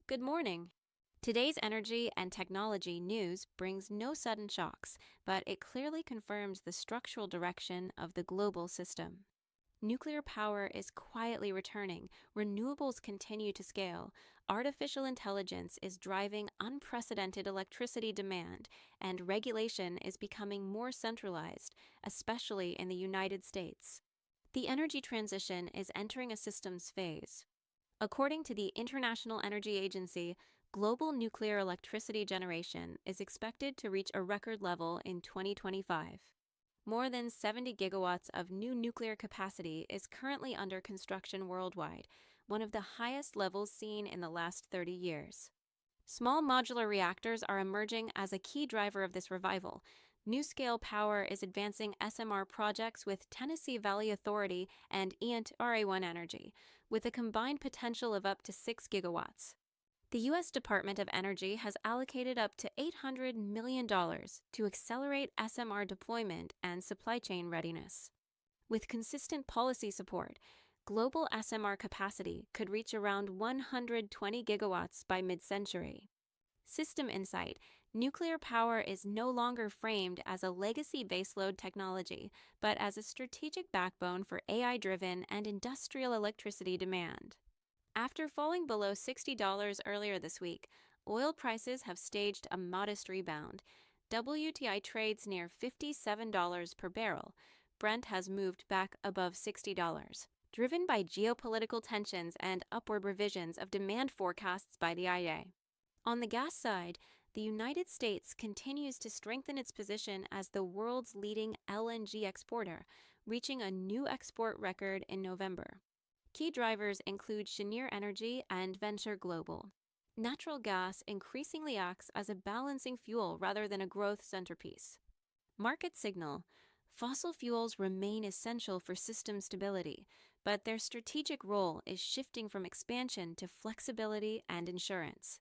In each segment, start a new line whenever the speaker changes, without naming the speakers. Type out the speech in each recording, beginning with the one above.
Good morning. Today's energy and technology news brings no sudden shocks, but it clearly confirms the structural direction of the global system. Nuclear power is quietly returning, renewables continue to scale, artificial intelligence is driving unprecedented electricity demand, and regulation is becoming more centralized, especially in the United States. The energy transition is entering a systems phase. According to the International Energy Agency, global nuclear electricity generation is expected to reach a record level in 2025. More than 70 gigawatts of new nuclear capacity is currently under construction worldwide, one of the highest levels seen in the last 30 years. Small modular reactors are emerging as a key driver of this revival. NuScale Power is advancing SMR projects with Tennessee Valley Authority and ENT-RA1 Energy, with a combined potential of up to 6 gigawatts. The U.S. Department of Energy has allocated up to $800 million to accelerate SMR deployment and supply chain readiness. With consistent policy support, global SMR capacity could reach around 120 gigawatts by mid-century. System Insight: nuclear power is no longer framed as a legacy baseload technology, but as a strategic backbone for AI-driven and industrial electricity demand. After falling below $60 earlier this week, oil prices have staged a modest rebound. WTI trades near $57 per barrel. Brent has moved back above $60, driven by geopolitical tensions and upward revisions of demand forecasts by the IEA. On the gas side, the United States continues to strengthen its position as the world's leading LNG exporter, reaching a new export record in November. Key drivers include Cheniere Energy and Venture Global. Natural gas increasingly acts as a balancing fuel rather than a growth centerpiece. Market signal: fossil fuels remain essential for system stability, but their strategic role is shifting from expansion to flexibility and insurance.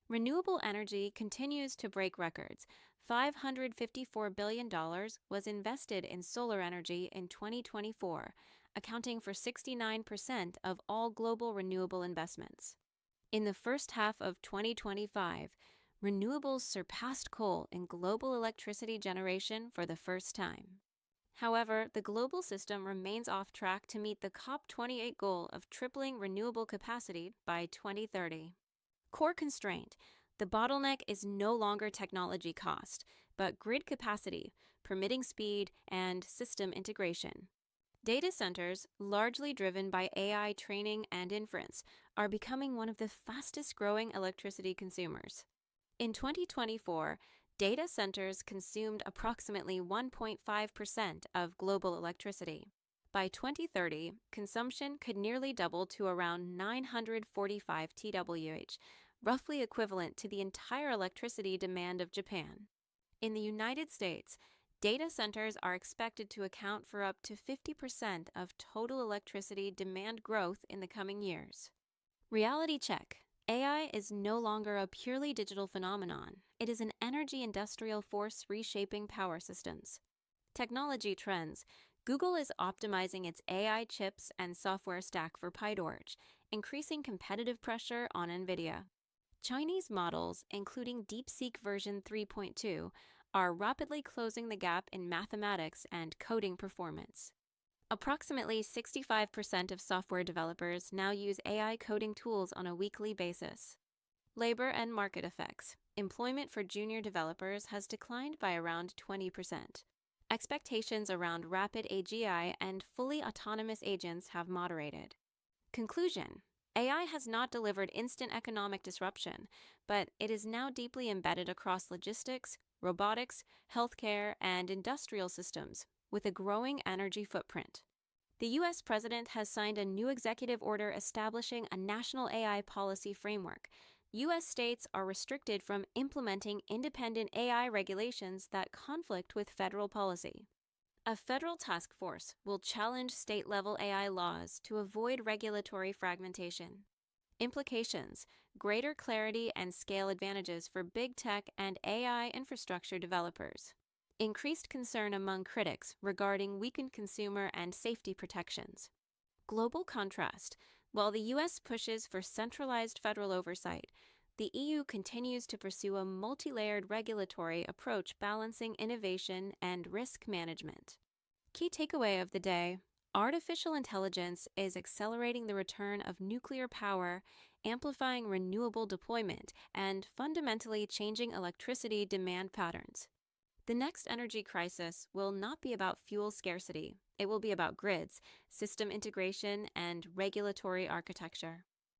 Renewable energy continues to break records. $554 billion was invested in solar energy in 2024, accounting for 69% of all global renewable investments. In the first half of 2025, renewables surpassed coal in global electricity generation for the first time. However, the global system remains off track to meet the COP28 goal of tripling renewable capacity by 2030. Core constraint: the bottleneck is no longer technology cost, but grid capacity, permitting speed, and system integration. Data centers, largely driven by AI training and inference, are becoming one of the fastest growing electricity consumers. In 2024, data centers consumed approximately 1.5% of global electricity. By 2030, consumption could nearly double to around 945 TWh, roughly equivalent to the entire electricity demand of Japan. In the United States, data centers are expected to account for up to 50% of total electricity demand growth in the coming years. Reality check: AI is no longer a purely digital phenomenon. It is an energy industrial force reshaping power systems. Technology trends: Google is optimizing its AI chips and software stack for PyTorch, increasing competitive pressure on NVIDIA. Chinese models, including DeepSeek version 3.2, are rapidly closing the gap in mathematics and coding performance. Approximately 65% of software developers now use AI coding tools on a weekly basis. Labor and market effects: employment for junior developers has declined by around 20%. Expectations around rapid AGI and fully autonomous agents have moderated. Conclusion: AI has not delivered instant economic disruption, but it is now deeply embedded across logistics, robotics, healthcare, and industrial systems, with a growing energy footprint. The U.S. President has signed a new executive order establishing a national AI policy framework. U.S. states are restricted from implementing independent AI regulations that conflict with federal policy. A federal task force will challenge state-level AI laws to avoid regulatory fragmentation. Implications: greater clarity and scale advantages for big tech and AI infrastructure developers. Increased concern among critics regarding weakened consumer and safety protections. Global contrast: While the US pushes for centralized federal oversight, the EU continues to pursue a multi-layered regulatory approach balancing innovation and risk management. Key takeaway of the day: artificial intelligence is accelerating the return of nuclear power, amplifying renewable deployment, and fundamentally changing electricity demand patterns. The next energy crisis will not be about fuel scarcity. It will be about grids, system integration, and regulatory architecture.